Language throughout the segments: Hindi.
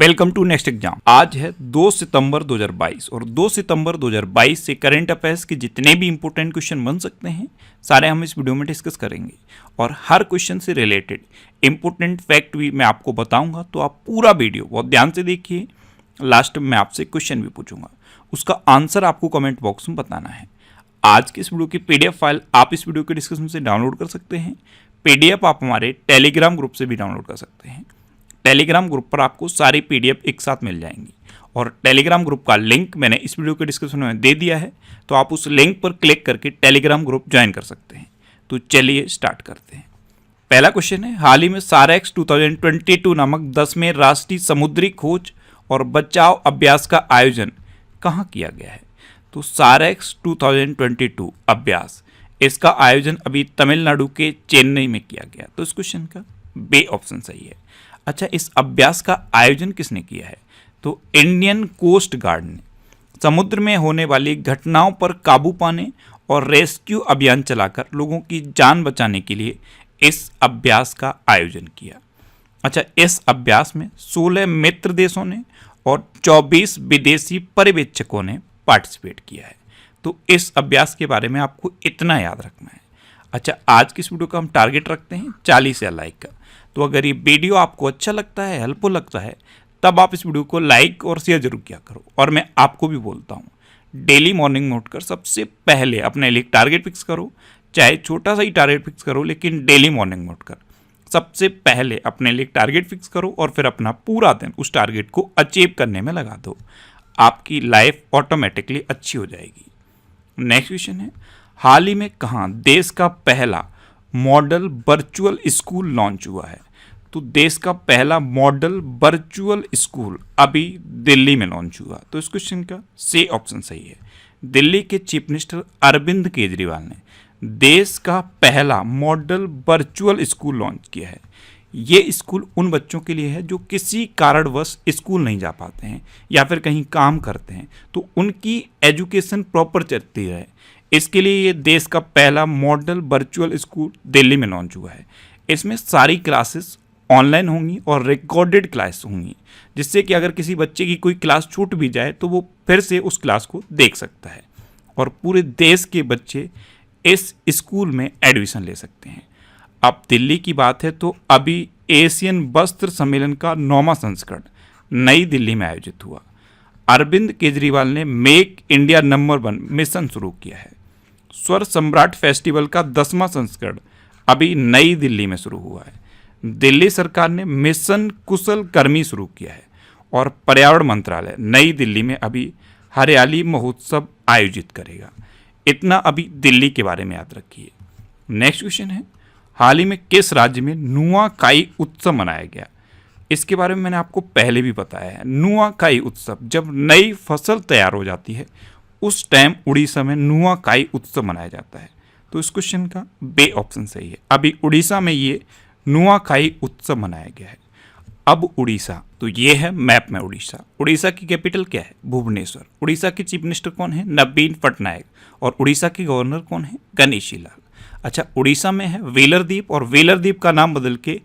Welcome to next exam. आज है 2 सितंबर 2022 और 2 सितंबर 2022 से करंट अफेयर्स के जितने भी इंपॉर्टेंट क्वेश्चन बन सकते हैं सारे हम इस वीडियो में डिस्कस करेंगे और हर क्वेश्चन से रिलेटेड इंपॉर्टेंट फैक्ट भी मैं आपको बताऊंगा। तो आप पूरा वीडियो बहुत ध्यान से देखिए। लास्ट में मैं आपसे क्वेश्चन भी पूछूंगा, उसका आंसर आपको कमेंट बॉक्स में बताना है। आज की इस वीडियो की पीडीएफ फाइल आप इस वीडियो के डिस्क्रिप्शन से डाउनलोड कर सकते हैं। पीडीएफ आप हमारे टेलीग्राम ग्रुप से भी डाउनलोड कर सकते हैं। टेलीग्राम ग्रुप पर आपको सारी पीडीएफ एक साथ मिल जाएंगी और टेलीग्राम ग्रुप का लिंक मैंने इस वीडियो के डिस्क्रिप्शन में दे दिया है, तो आप उस लिंक पर क्लिक करके टेलीग्राम ग्रुप ज्वाइन कर सकते हैं। तो चलिए स्टार्ट करते हैं। पहला क्वेश्चन है, हाल ही में सारेक्स 2022 नामक 10वें राष्ट्रीय समुद्री खोज और बचाव अभ्यास का आयोजन कहाँ किया गया है? तो सारेक्स 2022 अभ्यास, इसका आयोजन अभी तमिलनाडु के चेन्नई में किया गया। तो इस क्वेश्चन का बी ऑप्शन सही है। अच्छा, इस अभ्यास का आयोजन किसने किया है? तो इंडियन कोस्ट गार्ड ने समुद्र में होने वाली घटनाओं पर काबू पाने और रेस्क्यू अभियान चलाकर लोगों की जान बचाने के लिए इस अभ्यास का आयोजन किया। अच्छा, इस अभ्यास में 16 मित्र देशों ने और 24 विदेशी पर्यवेक्षकों ने पार्टिसिपेट किया है। तो इस अभ्यास के बारे में आपको इतना याद रखना है। अच्छा, आज की इस वीडियो का हम टारगेट रखते हैं 40 या लाइक का। तो अगर ये वीडियो आपको अच्छा लगता है, हेल्पफुल लगता है, तब आप इस वीडियो को लाइक और शेयर जरूर किया करो। और मैं आपको भी बोलता हूँ, डेली मॉर्निंग में उठकर सबसे पहले अपने लिए टारगेट फिक्स करो, चाहे छोटा सा ही टारगेट फिक्स करो, लेकिन डेली मॉर्निंग में उठकर सबसे पहले अपने लिए टारगेट फिक्स करो और फिर अपना पूरा दिन उस टारगेट को अचीव करने में लगा दो। आपकी लाइफ ऑटोमेटिकली अच्छी हो जाएगी। नेक्स्ट क्वेश्चन है, हाल ही में कहाँ देश का पहला मॉडल वर्चुअल स्कूल लॉन्च हुआ है? तो देश का पहला मॉडल वर्चुअल स्कूल अभी दिल्ली में लॉन्च हुआ। तो इस क्वेश्चन का सी ऑप्शन सही है। दिल्ली के चीफ मिनिस्टर अरविंद केजरीवाल ने देश का पहला मॉडल वर्चुअल स्कूल लॉन्च किया है। ये स्कूल उन बच्चों के लिए है जो किसी कारणवश स्कूल नहीं जा पाते हैं या फिर कहीं काम करते हैं, तो उनकी एजुकेशन प्रॉपर चलती रहे, इसके लिए ये देश का पहला मॉडल वर्चुअल स्कूल दिल्ली में लॉन्च हुआ है। इसमें सारी क्लासेस ऑनलाइन होंगी और रिकॉर्डेड क्लास होंगी, जिससे कि अगर किसी बच्चे की कोई क्लास छूट भी जाए तो वो फिर से उस क्लास को देख सकता है और पूरे देश के बच्चे इस स्कूल में एडमिशन ले सकते हैं। अब दिल्ली की बात है तो अभी एशियन वस्त्र सम्मेलन का 9वां संस्करण नई दिल्ली में आयोजित हुआ। अरविंद केजरीवाल ने मेक इंडिया नंबर 1 मिशन शुरू किया है। स्वर सम्राट फेस्टिवल का 10वां संस्करण अभी नई दिल्ली में शुरू हुआ है। दिल्ली सरकार ने मिशन कुशल कर्मी शुरू किया है और पर्यावरण मंत्रालय नई दिल्ली में अभी हरियाली महोत्सव आयोजित करेगा। इतना अभी दिल्ली के बारे में याद रखिए। नेक्स्ट क्वेश्चन है, हाल ही में किस राज्य में नुआखाई उत्सव मनाया गया? इसके बारे में मैंने आपको पहले भी बताया है। नुआखाई उत्सव जब नई फसल तैयार हो जाती है उस टाइम उड़ीसा में नुआखाई उत्सव मनाया जाता है। तो इस क्वेश्चन का बी ऑप्शन सही है। अभी उड़ीसा में ये नुआखाई उत्सव मनाया गया है। अब उड़ीसा, तो ये है मैप में उड़ीसा। उड़ीसा की कैपिटल क्या है? भुवनेश्वर। उड़ीसा के चीफ मिनिस्टर कौन है? नवीन पटनायक। और उड़ीसा के गवर्नर कौन है? गणेशी लाल। अच्छा, उड़ीसा में है व्हीलर द्वीप और व्हीलर द्वीप का नाम बदल के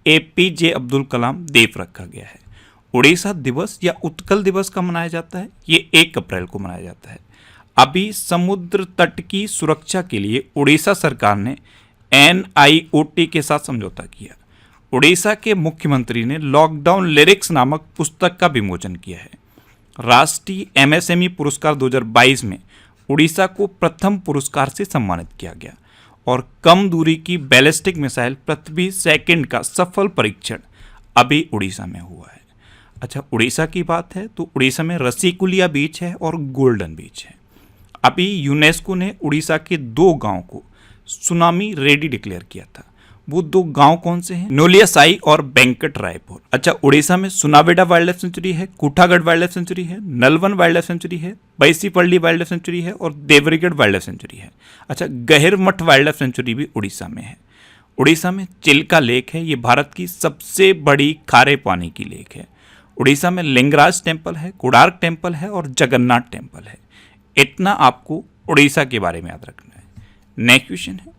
APJ अब्दुल कलाम द्वीप रखा गया है। उड़ीसा दिवस या उत्कल दिवस का मनाया जाता है, ये 1 अप्रैल को मनाया जाता है। अभी समुद्र तट की सुरक्षा के लिए उड़ीसा सरकार ने NIOT के साथ समझौता किया। उड़ीसा के मुख्यमंत्री ने लॉकडाउन लिरिक्स नामक पुस्तक का विमोचन किया है। राष्ट्रीय MSME पुरस्कार 2022 में उड़ीसा को प्रथम पुरस्कार से सम्मानित किया गया और कम दूरी की बैलिस्टिक मिसाइल पृथ्वी सेकंड का सफल परीक्षण अभी उड़ीसा में हुआ है। अच्छा, उड़ीसा की बात है तो उड़ीसा में रसीकुलिया बीच है और गोल्डन बीच है। अभी यूनेस्को ने उड़ीसा के 2 गांव को सुनामी रेडी डिक्लेयर किया था। वो 2 गांव कौन से हैं? नोलियासाई और वेंकट रायपुर। अच्छा, उड़ीसा में सुनावेडा वाइल्ड लाइफ सेंचुरी है, कुठागढ़ वाइल्ड लाइफ सेंचुरी है, नलवन वाइल्ड लाइफ सेंचुरी है, बैसीपल्ली वाइल्ड लाइफ सेंचुरी है और देवरीगढ़ वाइल्ड लाइफ सेंचुरी है। अच्छा, गहिरमठ वाइल्ड लाइफ सेंचुरी भी उड़ीसा में है। उड़ीसा में चिल्का लेक है, ये भारत की सबसे बड़ी खारे पानी की लेक है। उड़ीसा में लिंगराज टेम्पल है, कोणार्क टेम्पल है और जगन्नाथ टेम्पल है। इतना आपको उड़ीसा के बारे में याद रखना है। नेक्स्ट क्वेश्चन है,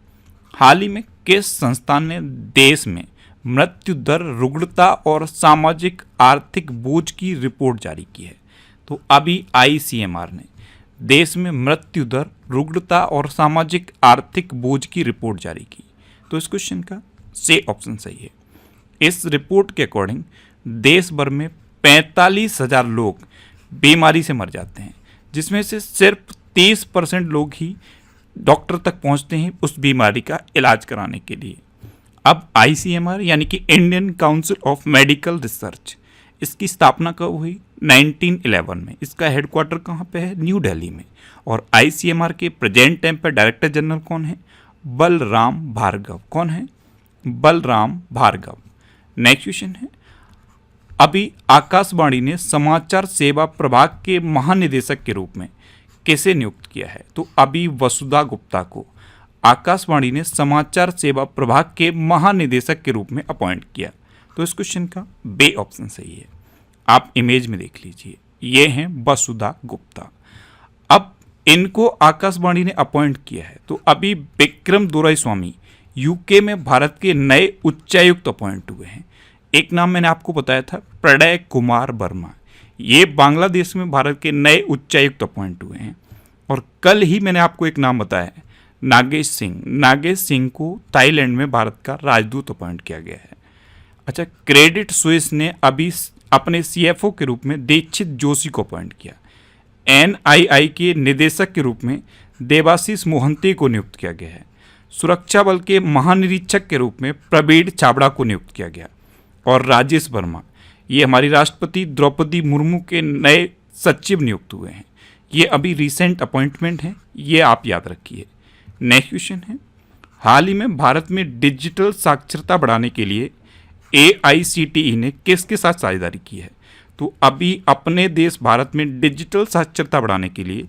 हाल ही में किस संस्थान ने देश में मृत्यु दर, रुग्णता और सामाजिक आर्थिक बोझ की रिपोर्ट जारी की है। तो अभी ICMR ने देश में मृत्यु दर, रुग्णता और सामाजिक आर्थिक बोझ की रिपोर्ट जारी की। तो इस क्वेश्चन का से ऑप्शन सही है। इस रिपोर्ट के अकॉर्डिंग देश भर में 45,000 लोग बीमारी से मर जाते हैं, जिसमें से सिर्फ 30% लोग ही डॉक्टर तक पहुंचते हैं उस बीमारी का इलाज कराने के लिए। अब ICMR यानी कि Indian council of medical research, इसकी स्थापना कब हुई? 1911 में। इसका हेडक्वार्टर कहाँ पे है? न्यू दिल्ली में। और ICMR के प्रेजेंट टाइम पर डायरेक्टर जनरल कौन है? बलराम भार्गव। कौन है? बलराम भार्गव। नेक्स्ट क्वेश्चन है, अभी आकाशवाणी ने समाचार सेवा प्रभाग के महानिदेशक के रूप में किसे नियुक्त किया है? तो अभी वसुधा गुप्ता को आकाशवाणी ने समाचार सेवा प्रभाग के महानिदेशक के रूप में अपॉइंट किया। तो इस क्वेश्चन का बे ऑप्शन सही है। आप इमेज में देख लीजिए, ये हैं वसुधा गुप्ता। अब इनको आकाशवाणी ने अपॉइंट किया है। तो अभी विक्रम दोराईस्वामी यूके में भारत के नए उच्चायुक्त अपॉइंट हुए हैं। एक नाम मैंने आपको बताया था, प्रणय कुमार वर्मा। ये बांग्लादेश में भारत के नए उच्चायुक्त अपॉइंट हुए हैं। और कल ही मैंने आपको एक नाम बताया है, नागेश सिंह। नागेश सिंह को थाईलैंड में भारत का राजदूत अपॉइंट किया गया है। अच्छा, क्रेडिट स्विस ने अभी अपने CFO के रूप में दीक्षित जोशी को अपॉइंट किया। NII के निदेशक के रूप में देवाशीष मोहंती को नियुक्त किया गया है। सुरक्षा बल के महानिरीक्षक के रूप में प्रवीण छाबड़ा को नियुक्त किया गया। और राजेश वर्मा, ये हमारी राष्ट्रपति द्रौपदी मुर्मू के नए सचिव नियुक्त हुए हैं। ये अभी रिसेंट अपॉइंटमेंट है, ये आप याद रखिए। नेक्स्ट क्वेश्चन है, हाल ही में भारत में डिजिटल साक्षरता बढ़ाने के लिए AICTE ने किसके साथ साझेदारी की है? तो अभी अपने देश भारत में डिजिटल साक्षरता बढ़ाने के लिए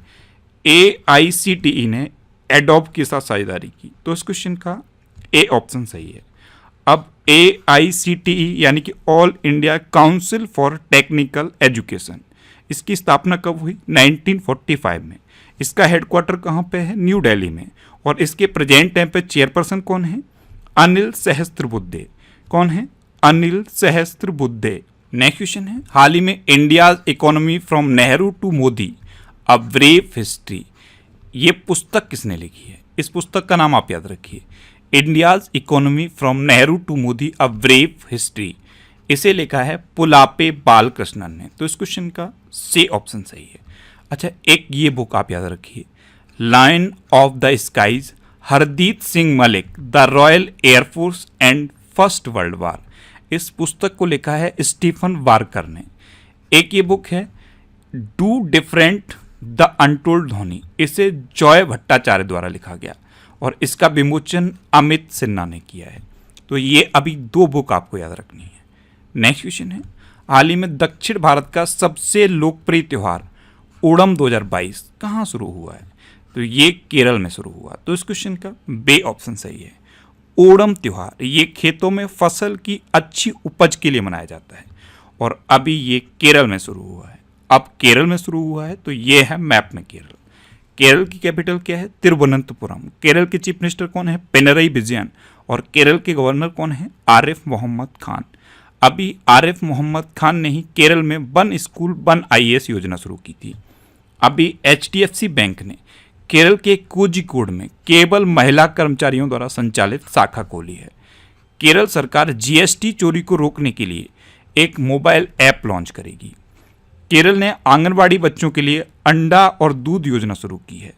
AICTE ने एडोब के साथ साझेदारी की। तो इस क्वेश्चन का ए ऑप्शन सही है। अब AICTE यानी कि all India council for technical education, इसकी स्थापना कब हुई? 1945 में। इसका हेडक्वार्टर कहाँ पे है? न्यू दिल्ली में। और इसके प्रेजेंट टाइम पे चेयरपर्सन कौन है? अनिल सहस्त्रबुद्धे। कौन है? अनिल सहस्त्रबुद्धे। नेक्स्ट क्वेश्चन है, हाल ही में India economy from Nehru to Modi a brief history, ये पुस्तक किसने लिखी है? इस पुस्तक का नाम आप याद रखिए, India's economy from Nehru to Modi a brief history. इसे लिखा है पुलापे बालकृष्णन ने। तो इस क्वेश्चन का सी ऑप्शन सही है। अच्छा, एक ये बुक आप याद रखिए, lion of the skies, Hardeep Singh Malik, the royal air force and first world war. इस पुस्तक को लिखा है स्टीफन वार्कर ने। एक ये बुक है डू डिफरेंट द अनटोल्ड ध्वनि, इसे जॉय भट्टाचार्य द्वारा लिखा गया और इसका विमोचन अमित सिन्हा ने किया है। तो ये अभी दो बुक आपको याद रखनी है। नेक्स्ट क्वेश्चन है, हाल ही में दक्षिण भारत का सबसे लोकप्रिय त्यौहार ओणम 2022 कहाँ शुरू हुआ है? तो ये केरल में शुरू हुआ। तो इस क्वेश्चन का बे ऑप्शन सही है। ओणम त्यौहार ये खेतों में फसल की अच्छी उपज के लिए मनाया जाता है और अभी ये केरल में शुरू हुआ है। अब केरल में शुरू हुआ है तो ये है मैप में केरल। केरल की कैपिटल क्या है? तिरुवनंतपुरम। केरल के चीफ मिनिस्टर कौन है? पिनरई विजयन। और केरल के गवर्नर कौन है? आरिफ मोहम्मद खान। अभी आरिफ मोहम्मद खान ने ही केरल में वन स्कूल वन IAS योजना शुरू की थी। अभी HDFC बैंक ने केरल के कोझिकोड में केवल महिला कर्मचारियों द्वारा संचालित शाखा खोली है। केरल सरकार GST चोरी को रोकने के लिए एक मोबाइल ऐप लॉन्च करेगी। केरल ने आंगनबाड़ी बच्चों के लिए अंडा और दूध योजना शुरू की है।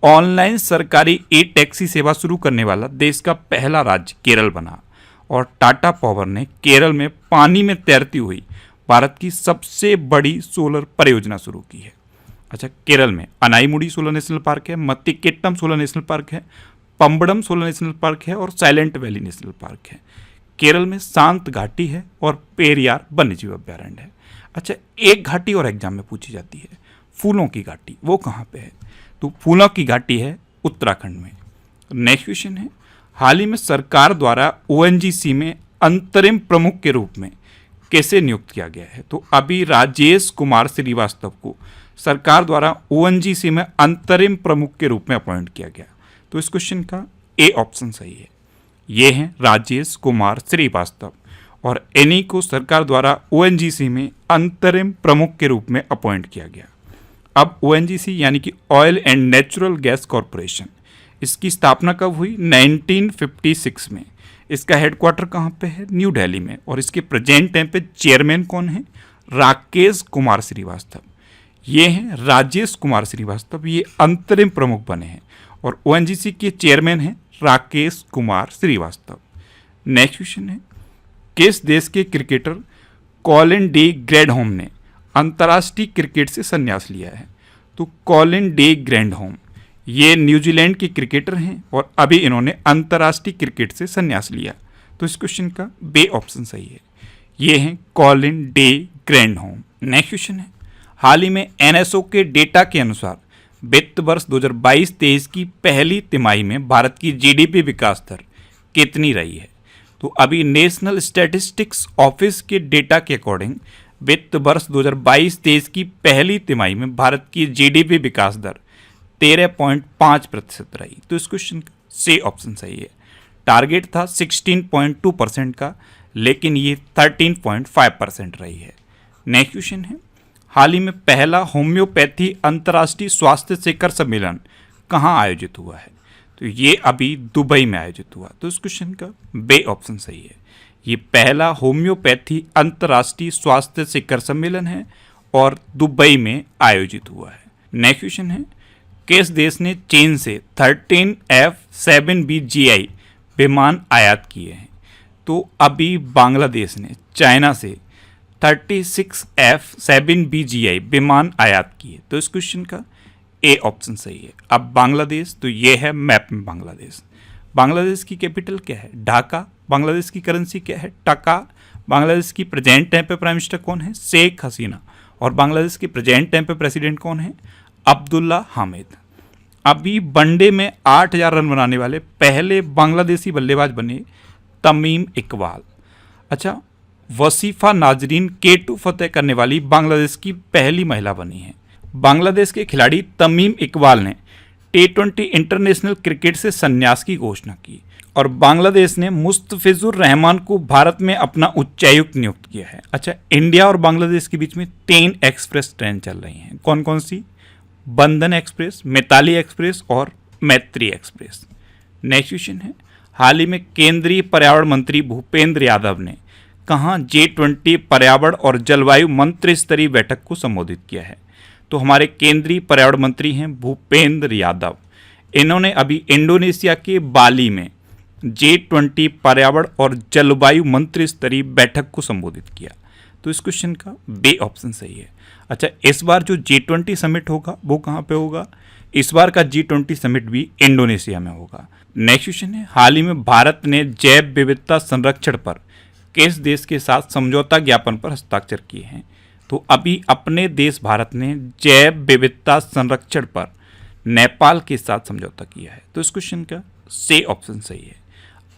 ऑनलाइन सरकारी टैक्सी सेवा शुरू करने वाला देश का पहला राज्य केरल बना। और टाटा पावर ने केरल में पानी में तैरती हुई भारत की सबसे बड़ी सोलर परियोजना शुरू की है। अच्छा, केरल में अनाईमुडी सोलर नेशनल पार्क है, मत्तिकेट्टम सोलर नेशनल पार्क है, पंबड़म सोलर नेशनल पार्क है और साइलेंट वैली नेशनल पार्क है। केरल में शांत घाटी है और पेरियार वन्यजीव अभ्यारण्य है। अच्छा, एक घाटी और एग्जाम में पूछी जाती है, फूलों की घाटी, वो कहाँ पे है? तो फूलों की घाटी है उत्तराखंड में। नेक्स्ट क्वेश्चन है, हाल ही में सरकार द्वारा ONGC में अंतरिम प्रमुख के रूप में कैसे नियुक्त किया गया है? तो अभी राजेश कुमार श्रीवास्तव को सरकार द्वारा ONGC में अंतरिम प्रमुख के रूप में अपॉइंट किया गया। तो इस क्वेश्चन का ए ऑप्शन सही है। ये हैं राजेश कुमार श्रीवास्तव, और इन्हीं को सरकार द्वारा ओएनजीसी में अंतरिम प्रमुख के रूप में अपॉइंट किया गया। अब ओएनजीसी यानी कि oil and natural gas corporation, इसकी स्थापना कब हुई? 1956 में। इसका हेडक्वार्टर कहाँ पे है? न्यू दिल्ली में। और इसके प्रेजेंट टाइम पे चेयरमैन कौन है? राकेश कुमार श्रीवास्तव। ये हैं राजेश कुमार श्रीवास्तव, ये अंतरिम प्रमुख बने हैं और ओएनजीसी के चेयरमैन हैं राकेश कुमार श्रीवास्तव। नेक्स्ट क्वेश्चन है, किस देश के क्रिकेटर कॉलिन डी ग्रैंडहोम ने अंतर्राष्ट्रीय क्रिकेट से संन्यास लिया है? तो कॉलिन डी ग्रैंडहोम ये न्यूजीलैंड के क्रिकेटर हैं और अभी इन्होंने अंतर्राष्ट्रीय क्रिकेट से संन्यास लिया। तो इस क्वेश्चन का बे ऑप्शन सही है, ये हैं Colin de Grandhomme. Next question है, हाल ही में एनएसओ के डेटा के अनुसार वित्त वर्ष 2022-23 की पहली तिमाही में भारत की जीडीपी विकास दर कितनी रही है? तो अभी नेशनल स्टैटिस्टिक्स ऑफिस के डेटा के अकॉर्डिंग वित्त वर्ष 2022-23 की पहली तिमाही में भारत की जीडीपी विकास दर 13.5% रही। तो इस क्वेश्चन का सी ऑप्शन सही है। टारगेट था 16.2% का, लेकिन ये 13.5% रही है। नेक्स्ट क्वेश्चन है, हाल ही में पहला होम्योपैथी अंतर्राष्ट्रीय स्वास्थ्य शिखर सम्मेलन कहाँ आयोजित हुआ है? तो ये अभी दुबई में आयोजित हुआ। तो इस क्वेश्चन का बे ऑप्शन सही है, ये पहला होम्योपैथी अंतर्राष्ट्रीय स्वास्थ्य शिखर सम्मेलन है और दुबई में आयोजित हुआ है। नेक्स्ट क्वेश्चन है, किस देश ने चीन से 13 F-7B GI विमान आयात किए हैं? तो अभी बांग्लादेश ने चाइना से 36 F-7B GI विमान आयात किए। तो इस क्वेश्चन का ए ऑप्शन सही है। अब बांग्लादेश, तो ये है मैप में बांग्लादेश। बांग्लादेश की कैपिटल क्या है? ढाका। बांग्लादेश की करेंसी क्या है? टका। बांग्लादेश की प्रेजेंट टाइम पे प्राइम मिनिस्टर कौन है? शेख हसीना। और बांग्लादेश के प्रेजेंट टाइम पे प्रेसिडेंट कौन है? अब्दुल्ला हामिद। अभी वनडे में 8000 रन बनाने वाले पहले बांग्लादेशी बल्लेबाज बने तमीम इकबाल। अच्छा, वसीफा नाजरीन K2 फतेह करने वाली बांग्लादेश की पहली महिला बनी है। बांग्लादेश के खिलाड़ी तमीम इकबाल ने T20 इंटरनेशनल क्रिकेट से संन्यास की घोषणा की और बांग्लादेश ने मुस्तफिजुर रहमान को भारत में अपना उच्चायुक्त नियुक्त किया है। अच्छा, इंडिया और बांग्लादेश के बीच में 3 एक्सप्रेस ट्रेन चल रही हैं। कौन कौन सी? बंधन एक्सप्रेस, मिताली एक्सप्रेस और मैत्री एक्सप्रेस। नेक्स्ट क्वेश्चन है, हाल ही में केंद्रीय पर्यावरण मंत्री भूपेंद्र यादव ने कहाँ G20 पर्यावरण और जलवायु मंत्री स्तरीय बैठक को संबोधित किया है? तो हमारे केंद्रीय पर्यावरण मंत्री हैं भूपेंद्र यादव। इन्होंने अभी इंडोनेशिया के बाली में G20 पर्यावरण और जलवायु मंत्री स्तरीय बैठक को संबोधित किया। तो इस क्वेश्चन का बे ऑप्शन सही है। अच्छा, इस बार जो G20 समिट होगा वो कहाँ पे होगा? इस बार का G20 समिट भी इंडोनेशिया में होगा। नेक्स्ट क्वेश्चन है, हाल ही में भारत ने जैव विविधता संरक्षण पर किस देश के साथ समझौता ज्ञापन पर हस्ताक्षर किए हैं? तो अभी अपने देश भारत ने जैव विविधता संरक्षण पर नेपाल के साथ समझौता किया है। तो इस क्वेश्चन का सी ऑप्शन सही है।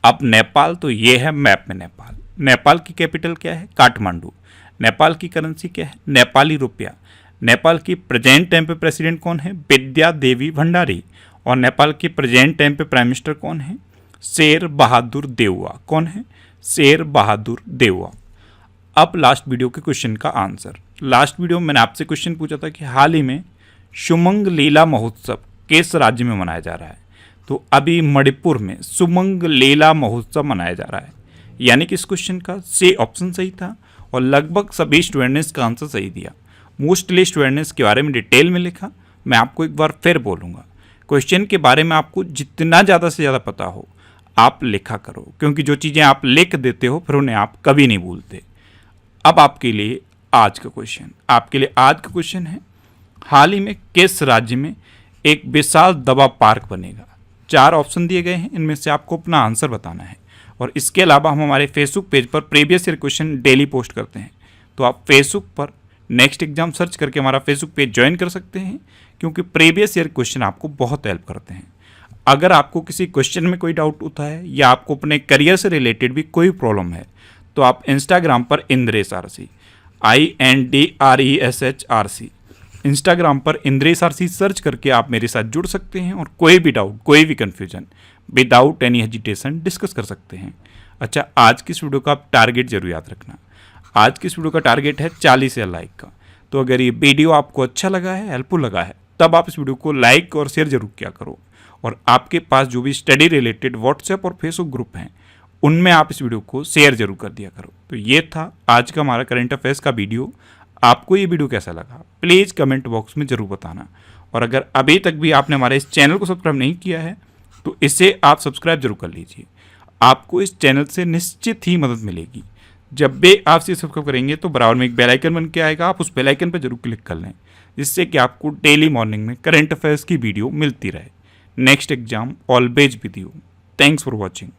अब नेपाल, तो ये है मैप में नेपाल। नेपाल की कैपिटल क्या है? काठमांडू। नेपाल की करेंसी क्या है? नेपाली रुपया। नेपाल की प्रेजेंट टाइम पे प्रेसिडेंट कौन है? विद्या देवी भंडारी। और नेपाल के प्रेजेंट टाइम पे प्राइम मिनिस्टर कौन है? शेर बहादुर देउवा। कौन है? शेर बहादुर देउवा। अब लास्ट वीडियो के क्वेश्चन का आंसर। लास्ट वीडियो में मैंने आपसे क्वेश्चन पूछा था कि हाल ही में सुमंग लीला महोत्सव किस राज्य में मनाया जा रहा है? तो अभी मणिपुर में सुमंग लीला महोत्सव मनाया जा रहा है। यानी कि इस क्वेश्चन का सी ऑप्शन सही था और लगभग सभी स्टूडेंट ने इसका आंसर सही दिया। मोस्टली स्टूडेंट ने इसके बारे में डिटेल में लिखा। मैं आपको एक बार फिर बोलूँगा, क्वेश्चन के बारे में आपको जितना ज़्यादा से ज़्यादा पता हो आप लिखा करो, क्योंकि जो चीज़ें आप लिख देते हो फिर उन्हें आप कभी नहीं भूलते। अब आपके लिए आज का क्वेश्चन है, हाल ही में किस राज्य में एक विशाल दवा पार्क बनेगा? 4 ऑप्शन दिए गए हैं, इनमें से आपको अपना आंसर बताना है। और इसके अलावा हम हमारे फेसबुक पेज पर previous year question daily post करते हैं, तो आप फेसबुक पर नेक्स्ट एग्जाम सर्च करके हमारा फेसबुक पेज ज्वाइन कर सकते हैं, क्योंकि प्रीवियस ईयर क्वेश्चन आपको बहुत हेल्प करते हैं। अगर आपको किसी क्वेश्चन में कोई डाउट होता है या आपको अपने करियर से रिलेटेड भी कोई प्रॉब्लम है, तो आप इंस्टाग्राम पर इंद्रेश आरसी INDRESHRC इंस्टाग्राम पर इंद्रेश आरसी सर्च करके आप मेरे साथ जुड़ सकते हैं और कोई भी डाउट, कोई भी confusion without any hesitation discuss कर सकते हैं। अच्छा, आज की इस वीडियो का आप टारगेट जरूर याद रखना। आज की इस वीडियो का टारगेट है 40,000 लाइक का। तो अगर ये वीडियो आपको अच्छा लगा है, हेल्पफुल लगा है, तब आप इस वीडियो को लाइक और शेयर जरूर किया करो। और आपके पास जो भी स्टडी रिलेटेड व्हाट्सएप और फेसबुक ग्रुप हैं, उनमें आप इस वीडियो को शेयर जरूर कर दिया करो। तो ये था आज का हमारा करंट अफेयर्स का वीडियो। आपको ये वीडियो कैसा लगा प्लीज़ कमेंट बॉक्स में ज़रूर बताना। और अगर अभी तक भी आपने हमारे इस चैनल को सब्सक्राइब नहीं किया है तो इसे आप सब्सक्राइब जरूर कर लीजिए। आपको इस चैनल से निश्चित ही मदद मिलेगी। जब भी आप इसे सब्सक्राइब करेंगे तो बराबर में एक बेल आइकन बन के आएगा, आप उस बेल आइकन पर जरूर क्लिक कर लें, जिससे कि आपको डेली मॉर्निंग में करंट अफेयर्स की वीडियो मिलती रहे। Next exam always with you. Thanks for watching.